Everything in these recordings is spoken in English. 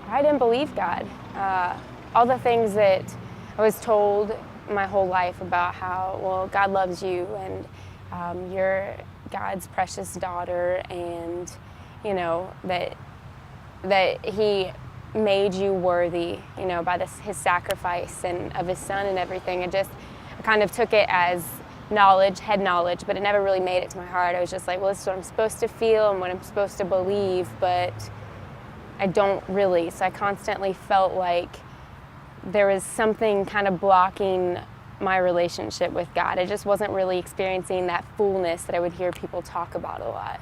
I didn't believe God. All the things that I was told my whole life about how, well, God loves you and you're God's precious daughter, and that He made you worthy, by His sacrifice and of His Son and everything. I kind of took it as knowledge, head knowledge, but it never really made it to my heart. I was just like, well, this is what I'm supposed to feel and what I'm supposed to believe, but I don't really. So I constantly felt like there was something kind of blocking my relationship with God. I just wasn't really experiencing that fullness that I would hear people talk about a lot.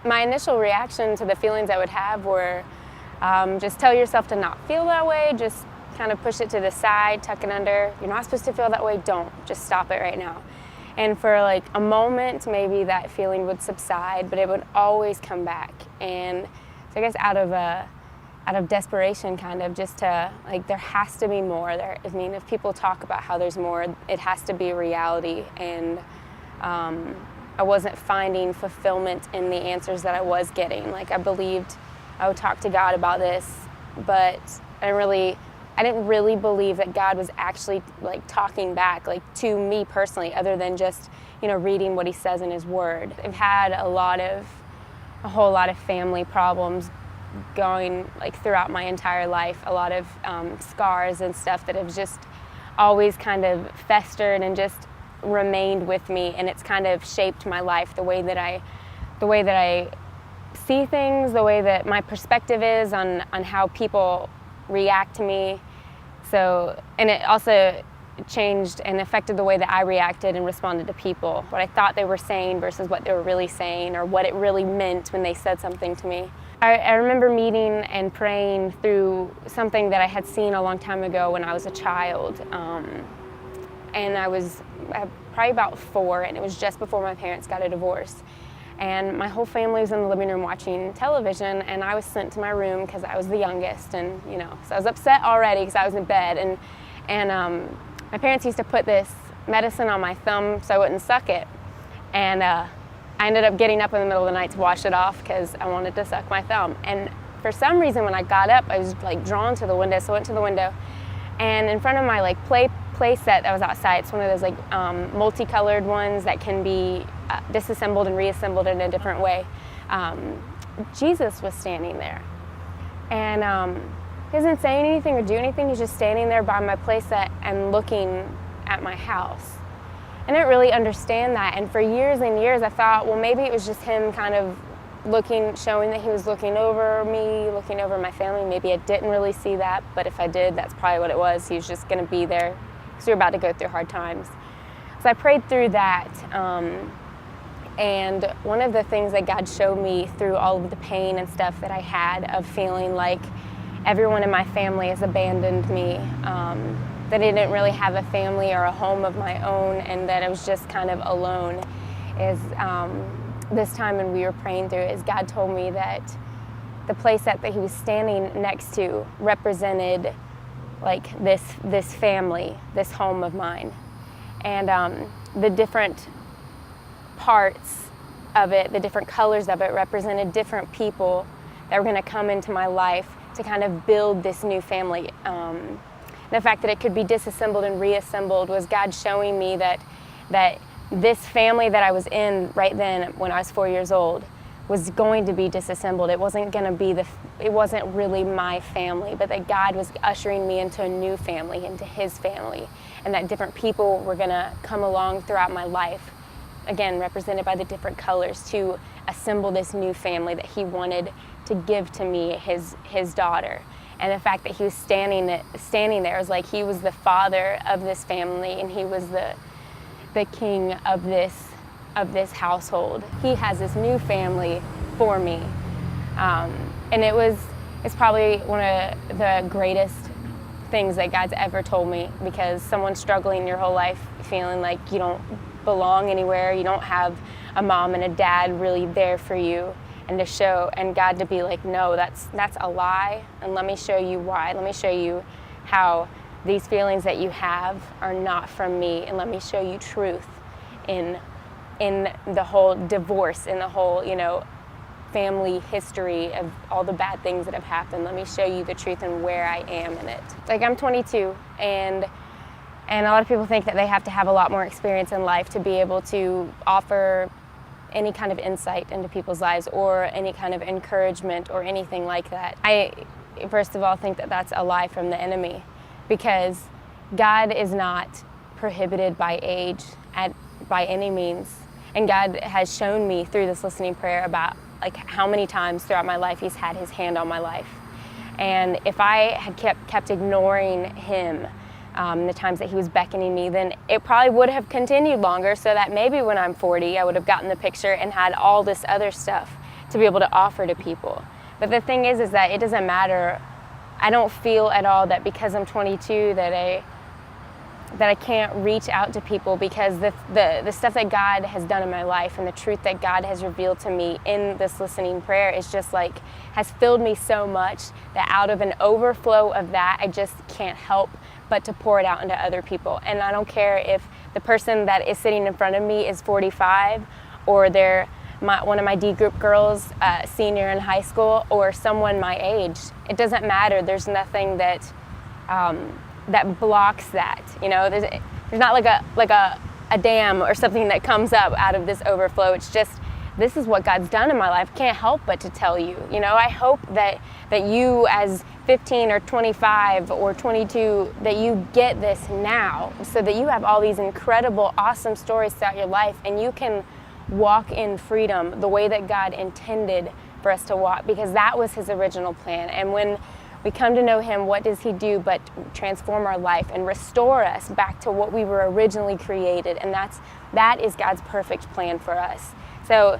My initial reaction to the feelings I would have were just tell yourself to not feel that way, just kind of push it to the side, tuck it under. You're not supposed to feel that way, don't. Just stop it right now. And for like a moment, maybe that feeling would subside, but it would always come back. And so I guess out of desperation, kind of, just to, like, there has to be more. If people talk about how there's more, it has to be a reality. And I wasn't finding fulfillment in the answers that I was getting. Like, I believed I would talk to God about this, but I didn't really believe that God was actually, like, talking back, like, to me personally, other than just, reading what He says in His Word. I've had a whole lot of family problems going, like, throughout my entire life, a lot of scars and stuff that have just always kind of festered and just remained with me, and it's kind of shaped my life, the way that I see things, the way that my perspective is on how people react to me. So, and it also changed and affected the way that I reacted and responded to people, what I thought they were saying versus what they were really saying, or what it really meant when they said something to me. I remember meeting and praying through something that I had seen a long time ago when I was a child. And I was probably about 4, and it was just before my parents got a divorce. And my whole family was in the living room watching television, and I was sent to my room because I was the youngest, and so I was upset already because I was in bed. And my parents used to put this medicine on my thumb so I wouldn't suck it. And I ended up getting up in the middle of the night to wash it off because I wanted to suck my thumb. And for some reason, when I got up, I was like drawn to the window, so I went to the window. And in front of my play set that was outside, it's one of those like multicolored ones that can be disassembled and reassembled in a different way. Jesus was standing there. And he doesn't say anything or do anything. He's just standing there by my play set and looking at my house. I didn't really understand that, and for years and years I thought, well, maybe it was just Him kind of showing that He was looking over me, looking over my family. Maybe I didn't really see that, but if I did, that's probably what it was. He was just going to be there because we were about to go through hard times. So I prayed through that, and one of the things that God showed me through all of the pain and stuff that I had of feeling like everyone in my family has abandoned me, that I didn't really have a family or a home of my own, and that I was just kind of alone, is this time when we were praying through, is God told me that the place that He was standing next to represented like this family, this home of mine. And the different parts of it, the different colors of it, represented different people that were going to come into my life to kind of build this new family. The fact that it could be disassembled and reassembled was God showing me that this family that I was in right then when I was 4 years old was going to be disassembled. It wasn't going to be it wasn't really my family, but that God was ushering me into a new family, into His family, and that different people were going to come along throughout my life, again, represented by the different colors, to assemble this new family that He wanted to give to me, His daughter. And the fact that He was standing there was like He was the father of this family, and He was the king of this household. He has this new family for me, and it's probably one of the greatest things that God's ever told me, because someone struggling your whole life, feeling like you don't belong anywhere, you don't have a mom and a dad really there for you, and God to be like, no, that's a lie, and let me show you why. Let me show you how these feelings that you have are not from me, and let me show you truth in the whole divorce, in the whole, family history of all the bad things that have happened. Let me show you the truth and where I am in it. Like, I'm 22, and a lot of people think that they have to have a lot more experience in life to be able to offer any kind of insight into people's lives or any kind of encouragement or anything like that. I, first of all, think that that's a lie from the enemy, because God is not prohibited by age by any means. And God has shown me through this listening prayer about like how many times throughout my life He's had His hand on my life. And if I had kept ignoring Him, the times that He was beckoning me, then it probably would have continued longer, so that maybe when I'm 40, I would have gotten the picture and had all this other stuff to be able to offer to people. But the thing is that it doesn't matter. I don't feel at all that because I'm 22 that I can't reach out to people, because the stuff that God has done in my life and the truth that God has revealed to me in this listening prayer is just like, has filled me so much that out of an overflow of that, I just can't help but to pour it out into other people. And I don't care if the person that is sitting in front of me is 45, or they're one of my D group girls, senior in high school, or someone my age. It doesn't matter. There's nothing that that blocks that. You know, there's not like a dam or something that comes up out of this overflow. It's just, this is what God's done in my life. Can't help but to tell you. You know, I hope that you, as 15 or 25 or 22, that you get this now, so that you have all these incredible, awesome stories throughout your life, and you can walk in freedom the way that God intended for us to walk, because that was His original plan. And when we come to know Him, what does He do but transform our life and restore us back to what we were originally created, and that is God's perfect plan for us. So